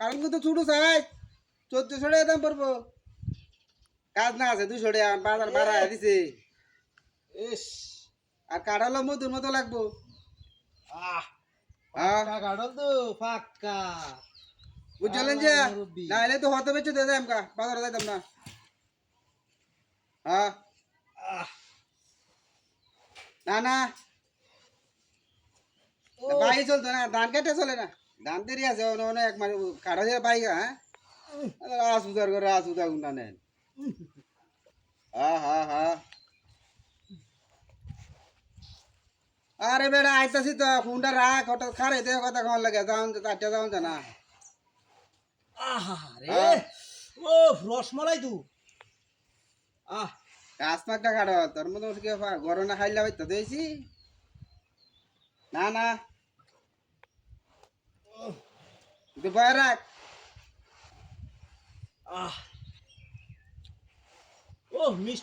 কারণ কিন্তু ছুটু চাই 1400 টাকা দাম পড়বো কাজ না আছে 200 টাকা বাজার বাড়া দিছে ইস আর কাঠালো মধুর মতো লাগবো আহ হ্যাঁ পাক্কা কাটল তো পাক্কা বুঝলেন যে আল্লাহর মুরব্বি না এলে তো হত বেচে দিয়ে যাইম কা বাজারে যাইতাম না হ্যাঁ আহ না না ও বাই চলতো না ধান কেটে চলে না ধান দেরি আছে অনেক এক মাস কাটা দিয়ে পাই গা হ্যাঁ রাস উদার করে রাস উদা গুন্ডা নেন হ্যাঁ হ্যাঁ হ্যাঁ আরে বেড়া আইতাছি তো ফোনটা রাখ ওটা খারে দে কথা কখন লাগে যাও চারটা যাও জানা আহা রে হ্যাঁ ও রসমালাই তু আহ গাছ পাকটা কাটো তোর মতো কি গরম না খাইলে হয়তো দিয়েছি না না তুই বয় রাখ আহ ও মিষ্টি